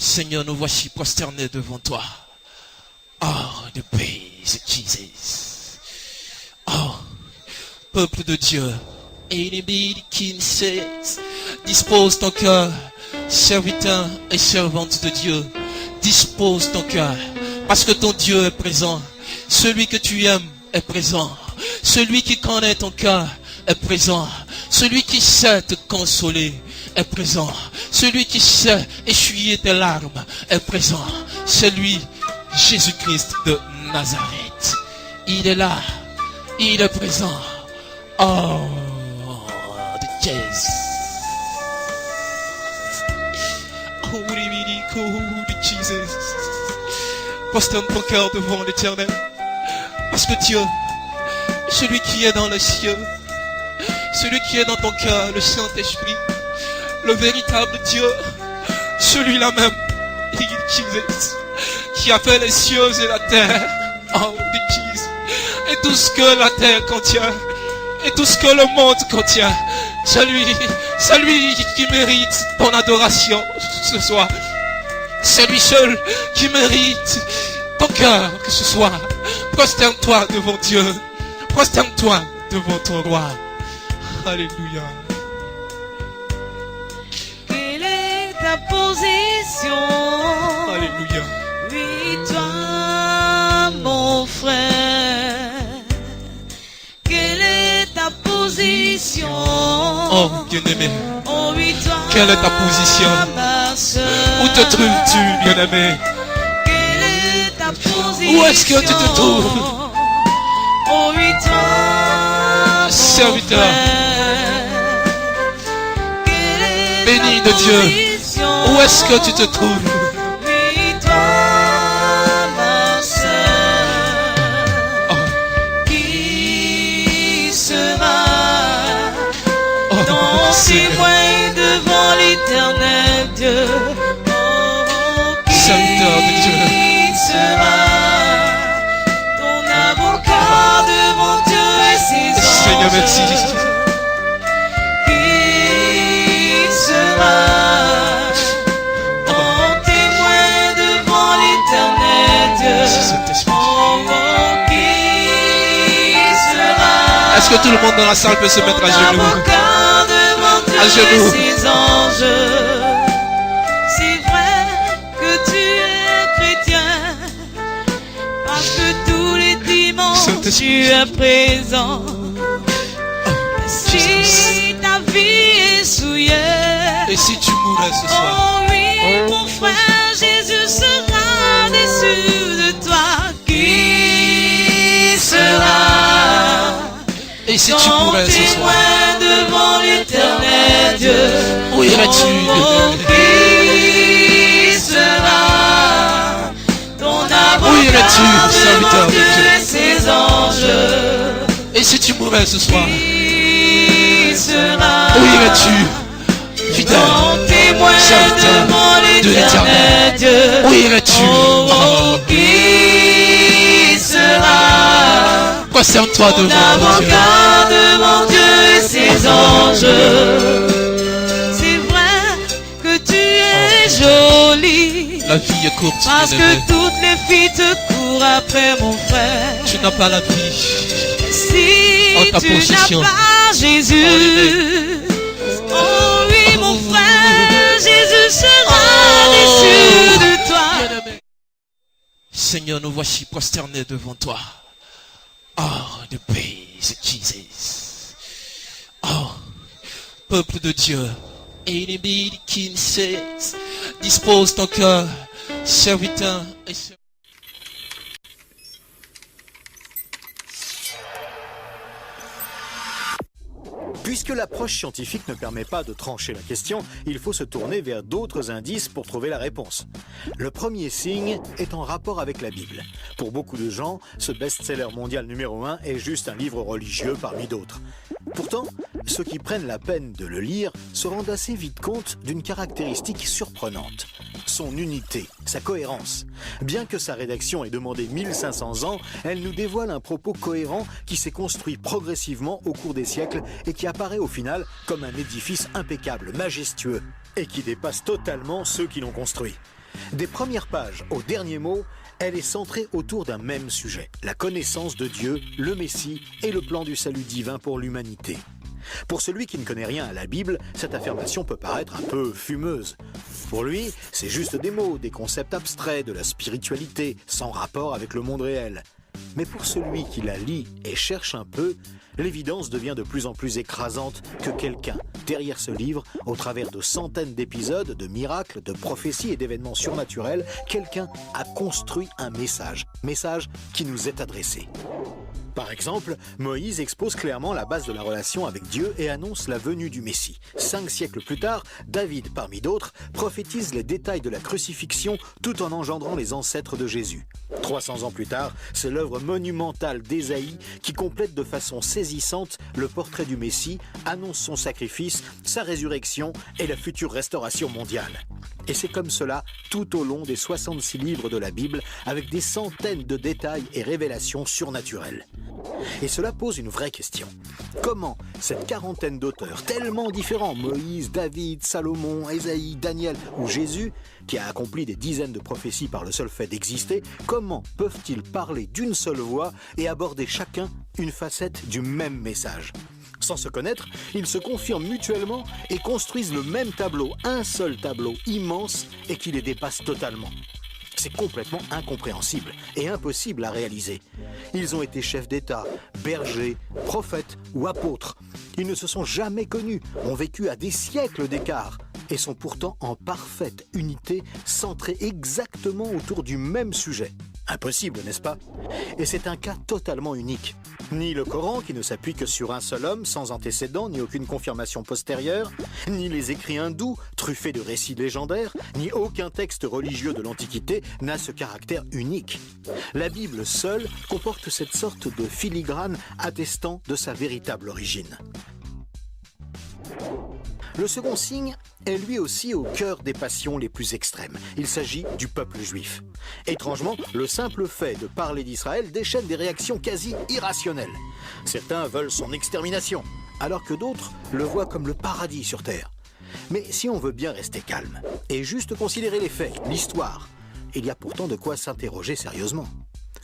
Seigneur, nous voici prosternés devant toi. Oh, the praise Jesus. Oh, peuple de Dieu. Enemy King says, dispose ton cœur, serviteur et servante de Dieu. Dispose ton cœur, parce que ton Dieu est présent. Celui que tu aimes est présent. Celui qui connaît ton cœur est présent. Celui qui sait te consoler est présent. Celui qui sait essuyer tes larmes est présent. C'est lui, Jésus-Christ de Nazareth. Il est là. Il est présent. Oh, the Jesus. Oh, the Jesus. Prosterne ton cœur devant l'Éternel. Parce que Dieu, celui qui est dans les cieux, celui qui est dans ton cœur, le Saint-Esprit, le véritable Dieu, celui-là même, Jesus, qui a fait les cieux et la terre, oh, Jesus, et tout ce que la terre contient, et tout ce que le monde contient, c'est lui qui mérite ton adoration ce soir. C'est lui seul qui mérite ton cœur que ce soir. Prosterne-toi devant Dieu. Prosterne-toi devant ton roi. Alléluia. Quelle est ta position? Alléluia. Oui, toi, mon frère. Quelle est ta position? Oh, bien-aimé. Oh, oui, toi, quelle est ta position? ma sœur. Où te trouves-tu, bien-aimé? Quelle est ta position? Où est-ce que tu te trouves? Oh, oui, toi, serviteur, béni de Dieu, où est-ce que tu te trouves? Oui, toi, ma sœur, qui sera ton témoin devant l'Éternel Dieu? Oh, serviteur de Dieu, qui sera ton avocat devant Dieu et ses anges? Seigneur, merci. Qui sera ton témoin devant l'Éternel Dieu? Oh, qui sera? Est-ce que tout le monde dans la salle peut se mettre à genoux? À genoux. Ses anges. C'est vrai que tu es chrétien, parce que tous les dimanches tu es présent. Si ta vie est souillée, et si tu mourais ce soir? oh oui, mon frère, Jésus sera déçu de toi. Qui sera? Et si tu mourais ce soir? Devant l'Éternel Dieu, où irais-tu? Oh, qui sera ton avocat? Où irais-tu, serviteur de Dieu? Et ses anges. Et si tu mourais ce soir? Qui sera? Où irais-tu, fidèle serviteur de l'Éternel? Dieu? Où irais-tu? Oh, qui sera? Prosterne-toi devant Dieu. Avocat devant Dieu et ses anges. C'est vrai que tu es jolie, la vie est courte, parce que toutes les filles te courent après, mon frère. Tu n'as pas la vie. Si ta tu possession. n'as pas Jésus, oh oui, mon frère, Jésus sera déçu de toi. Seigneur, nous voici prosternés devant toi. Oh, the praise Jesus. Oh, peuple de Dieu. Enemy King says, dispose ton cœur, serviteur et serviteur. Puisque l'approche scientifique ne permet pas de trancher la question, il faut se tourner vers d'autres indices pour trouver la réponse. Le premier signe est en rapport avec la Bible. Pour beaucoup de gens, ce best-seller mondial numéro 1 est juste un livre religieux parmi d'autres. Pourtant, ceux qui prennent la peine de le lire se rendent assez vite compte d'une caractéristique surprenante. Son unité, sa cohérence. Bien que sa rédaction ait demandé 1500 ans, elle nous dévoile un propos cohérent qui s'est construit progressivement au cours des siècles et qui apparaît au final comme un édifice impeccable, majestueux, et qui dépasse totalement ceux qui l'ont construit. Des premières pages aux derniers mots, elle est centrée autour d'un même sujet, la connaissance de Dieu, le Messie et le plan du salut divin pour l'humanité. Pour celui qui ne connaît rien à la Bible, cette affirmation peut paraître un peu fumeuse. Pour lui, c'est juste des mots, des concepts abstraits, de la spiritualité, sans rapport avec le monde réel. Mais pour celui qui la lit et cherche un peu, l'évidence devient de plus en plus écrasante que quelqu'un, derrière ce livre, au travers de centaines d'épisodes, de miracles, de prophéties et d'événements surnaturels, quelqu'un a construit un message qui nous est adressé. Par exemple, Moïse expose clairement la base de la relation avec Dieu et annonce la venue du Messie. 5 siècles plus tard, David, parmi d'autres, prophétise les détails de la crucifixion tout en engendrant les ancêtres de Jésus. 300 ans plus tard, c'est l'œuvre monumentale d'Ésaïe qui complète de façon saisissante le portrait du Messie, annonce son sacrifice, sa résurrection et la future restauration mondiale. Et c'est comme cela tout au long des 66 livres de la Bible, avec des centaines de détails et révélations surnaturelles. Et cela pose une vraie question. Comment cette quarantaine d'auteurs tellement différents, Moïse, David, Salomon, Ésaïe, Daniel ou Jésus, qui a accompli des dizaines de prophéties par le seul fait d'exister, comment peuvent-ils parler d'une seule voix et aborder chacun une facette du même message ? Sans se connaître, ils se confirment mutuellement et construisent le même tableau, un seul tableau immense et qui les dépasse totalement. C'est complètement incompréhensible et impossible à réaliser. Ils ont été chefs d'État, bergers, prophètes ou apôtres. Ils ne se sont jamais connus, ont vécu à des siècles d'écart et sont pourtant en parfaite unité, centrés exactement autour du même sujet. Impossible, n'est-ce pas ? Et c'est un cas totalement unique. Ni le Coran, qui ne s'appuie que sur un seul homme, sans antécédent, ni aucune confirmation postérieure, ni les écrits hindous, truffés de récits légendaires, ni aucun texte religieux de l'Antiquité n'a ce caractère unique. La Bible seule comporte cette sorte de filigrane attestant de sa véritable origine. Le second signe est lui aussi au cœur des passions les plus extrêmes. Il s'agit du peuple juif. Étrangement, le simple fait de parler d'Israël déchaîne des réactions quasi irrationnelles. Certains veulent son extermination, alors que d'autres le voient comme le paradis sur terre. Mais si on veut bien rester calme et juste considérer les faits, l'histoire, il y a pourtant de quoi s'interroger sérieusement.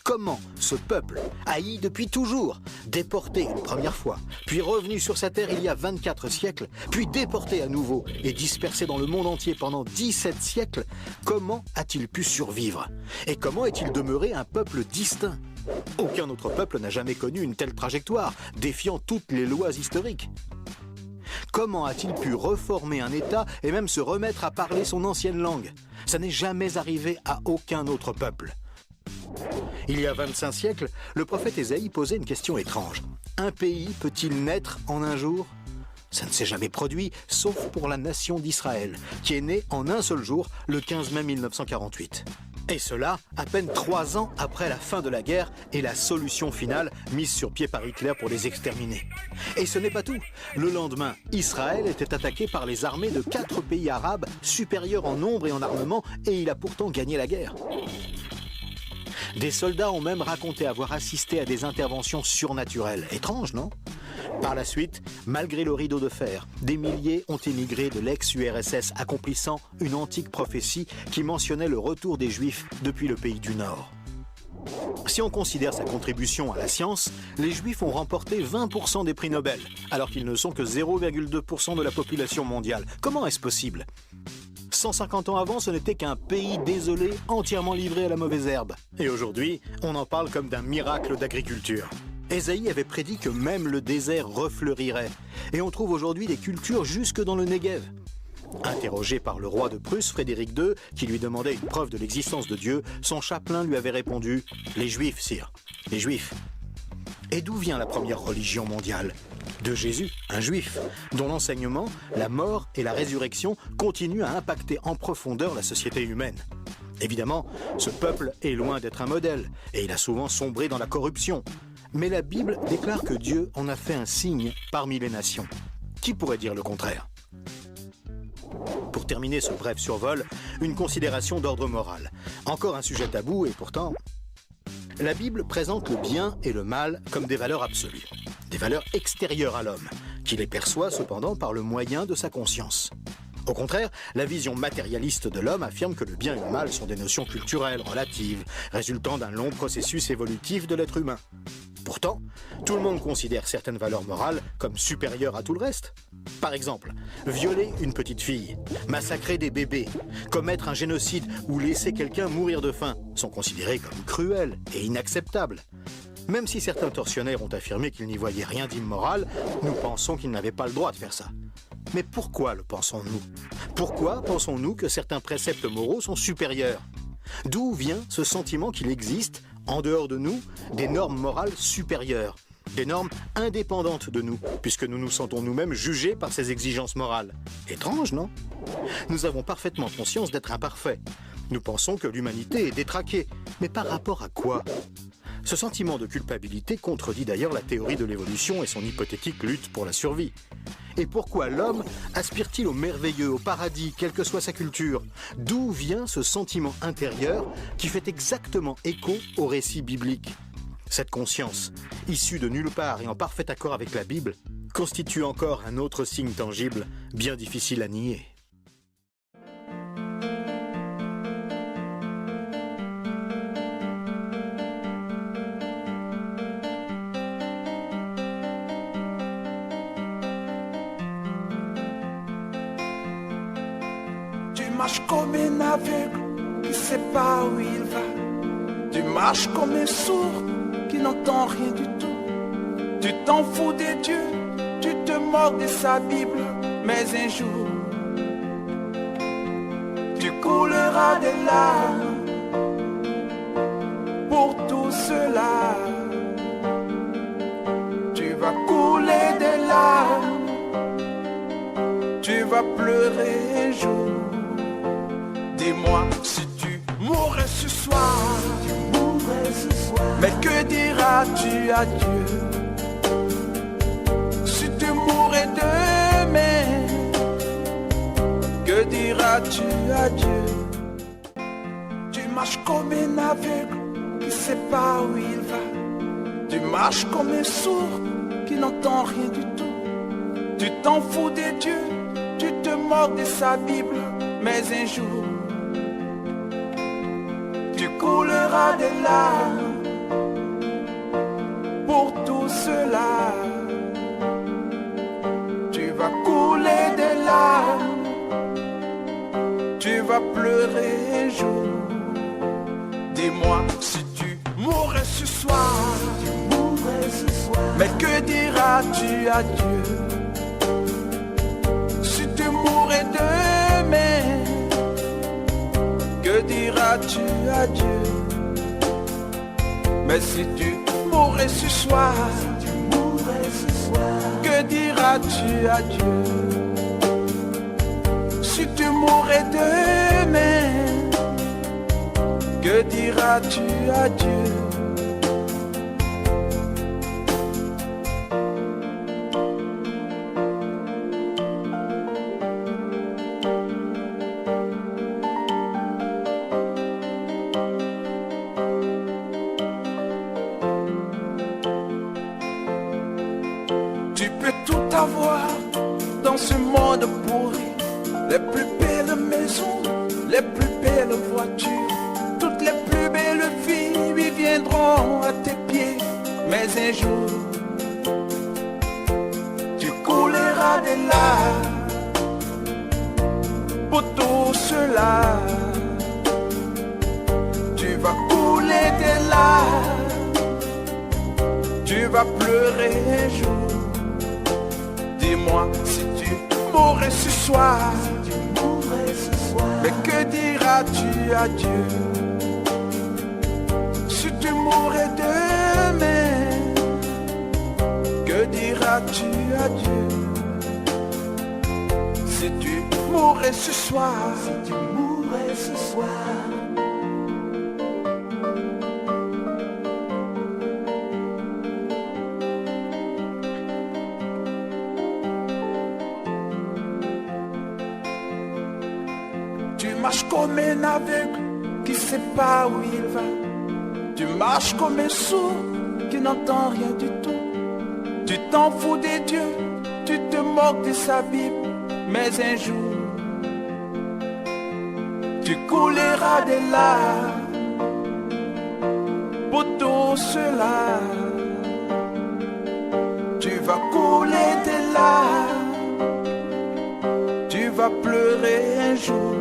Comment ce peuple, haï depuis toujours, déporté une première fois, puis revenu sur sa terre il y a 24 siècles, puis déporté à nouveau et dispersé dans le monde entier pendant 17 siècles, comment a-t-il pu survivre? Et comment est-il demeuré un peuple distinct? Aucun autre peuple n'a jamais connu une telle trajectoire, défiant toutes les lois historiques. Comment a-t-il pu reformer un État et même se remettre à parler son ancienne langue? Ça n'est jamais arrivé à aucun autre peuple. Il y a 25 siècles, le prophète Ésaïe posait une question étrange. Un pays peut-il naître en un jour? Ça ne s'est jamais produit, sauf pour la nation d'Israël, qui est née en un seul jour, le 15 mai 1948. Et cela, à peine 3 ans après la fin de la guerre et la solution finale mise sur pied par Hitler pour les exterminer. Et ce n'est pas tout. Le lendemain, Israël était attaqué par les armées de 4 pays arabes supérieurs en nombre et en armement, et il a pourtant gagné la guerre. Des soldats ont même raconté avoir assisté à des interventions surnaturelles. Étrange, non? Par la suite, malgré le rideau de fer, des milliers ont émigré de l'ex-URSS, accomplissant une antique prophétie qui mentionnait le retour des Juifs depuis le pays du Nord. Si on considère sa contribution à la science, les Juifs ont remporté 20% des prix Nobel, alors qu'ils ne sont que 0,2% de la population mondiale. Comment est-ce possible? 150 ans avant, ce n'était qu'un pays désolé, entièrement livré à la mauvaise herbe. Et aujourd'hui, on en parle comme d'un miracle d'agriculture. Ésaïe avait prédit que même le désert refleurirait. Et on trouve aujourd'hui des cultures jusque dans le Negev. Interrogé par le roi de Prusse, Frédéric II, qui lui demandait une preuve de l'existence de Dieu, son chapelain lui avait répondu « Les Juifs, sire, les Juifs ». Et d'où vient la première religion mondiale? De Jésus, un juif, dont l'enseignement, la mort et la résurrection continuent à impacter en profondeur la société humaine. Évidemment, ce peuple est loin d'être un modèle, et il a souvent sombré dans la corruption. Mais la Bible déclare que Dieu en a fait un signe parmi les nations. Qui pourrait dire le contraire? Pour terminer ce bref survol, une considération d'ordre moral. Encore un sujet tabou et pourtant... La Bible présente le bien et le mal comme des valeurs absolues, des valeurs extérieures à l'homme, qui les perçoit cependant par le moyen de sa conscience. Au contraire, la vision matérialiste de l'homme affirme que le bien et le mal sont des notions culturelles, relatives, résultant d'un long processus évolutif de l'être humain. Pourtant, tout le monde considère certaines valeurs morales comme supérieures à tout le reste. Par exemple, violer une petite fille, massacrer des bébés, commettre un génocide ou laisser quelqu'un mourir de faim sont considérés comme cruels et inacceptables. Même si certains tortionnaires ont affirmé qu'ils n'y voyaient rien d'immoral, nous pensons qu'ils n'avaient pas le droit de faire ça. Mais pourquoi le pensons-nous? Pourquoi pensons-nous que certains préceptes moraux sont supérieurs? D'où vient ce sentiment qu'il existe, en dehors de nous, des normes morales supérieures, des normes indépendantes de nous, puisque nous nous sentons nous-mêmes jugés par ces exigences morales? Étrange, non? Nous avons parfaitement conscience d'être imparfaits. Nous pensons que l'humanité est détraquée, mais par rapport à quoi? Ce sentiment de culpabilité contredit d'ailleurs la théorie de l'évolution et son hypothétique lutte pour la survie. Et pourquoi l'homme aspire-t-il au merveilleux, au paradis, quelle que soit sa culture? D'où vient ce sentiment intérieur qui fait exactement écho au récit biblique? Cette conscience, issue de nulle part et en parfait accord avec la Bible, constitue encore un autre signe tangible, bien difficile à nier. Tu marches comme un aveugle qui sait pas où il va. Tu marches comme un sourd qui n'entend rien du tout. Tu t'en fous des dieux, tu te moques de sa Bible. Mais un jour, tu couleras des larmes pour tout cela. Tu vas couler des larmes, tu vas pleurer un jour. Dis-moi si tu mourrais ce soir, mais que diras-tu à Dieu? Si tu mourrais demain, que diras-tu à Dieu? Tu marches comme un aveugle qui sait pas où il va. Tu marches comme un sourd qui n'entend rien du tout. Tu t'en fous des dieux, tu te moques de sa Bible. Mais un jour, tu couleras des larmes pour tout cela. Tu vas couler des larmes, tu vas pleurer un jour. Dis-moi si tu mourrais ce soir, mais que diras-tu à Dieu? Si tu mourrais demain, que diras-tu à Dieu? Mais si tu mourrais ce soir, que diras-tu à Dieu? Si tu mourrais demain, que diras-tu à Dieu? Tu peux tout avoir dans ce monde pourri. Les plus belles maisons, les plus belles voitures, toutes les plus belles filles lui viendront à tes pieds. Mais un jour, tu couleras des larmes pour tout cela. Tu vas couler des larmes, tu vas pleurer un jour. Dis-moi si tu mourrais ce soir, mais que diras-tu à Dieu? Si tu mourrais demain, que diras-tu à Dieu? Si tu mourrais ce soir, tu marches comme un aveugle qui sait pas où il va. Tu marches comme un sourd qui n'entend rien du tout. Tu t'en fous des dieux, tu te moques de sa Bible. Mais un jour, tu couleras des larmes pour tout cela. Tu vas couler des larmes, tu vas pleurer un jour.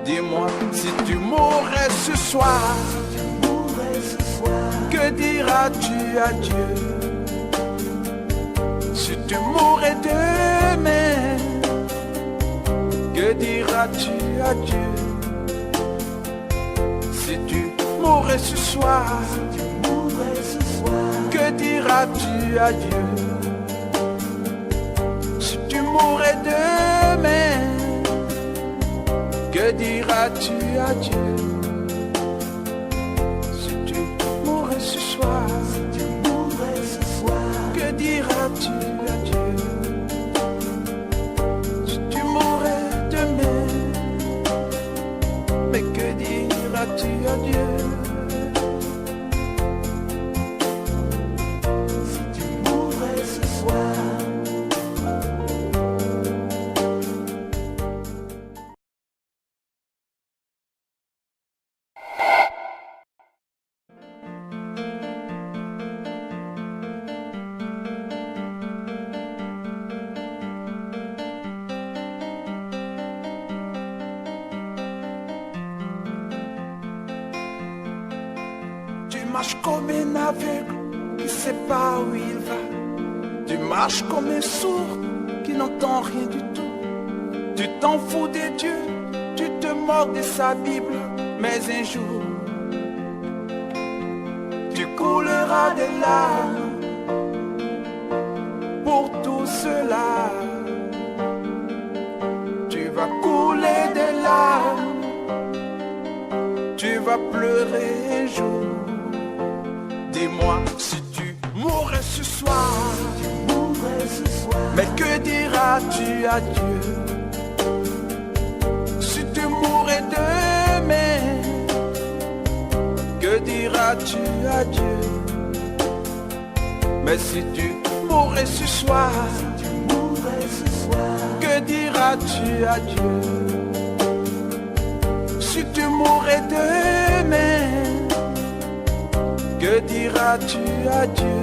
Dis-moi, si tu mourrais ce soir, que diras-tu à Dieu? Si tu mourrais demain, que diras-tu à Dieu? Si tu mourrais ce soir, que diras-tu à Dieu? Si tu mourrais demain, que diras-tu à Dieu? Si tu mourrais ce soir, que diras-tu à Dieu? Si tu mourrais demain, mais que diras-tu à Dieu? Si tu mourrais ce soir. Tu marches comme un aveugle qui sait pas où il va. Tu marches comme un sourd qui n'entend rien du tout. Tu t'en fous des dieux, tu te moques de sa Bible. Mais un jour, tu couleras des larmes pour tout cela. Tu vas couler des larmes, tu vas pleurer un jour. Dis-moi, si tu mourrais ce soir, mais que diras-tu à Dieu? Si tu mourrais demain, que diras-tu à Dieu? Mais si tu mourrais ce soir, que diras-tu à Dieu? Si tu mourrais demain, que diras-tu à Dieu?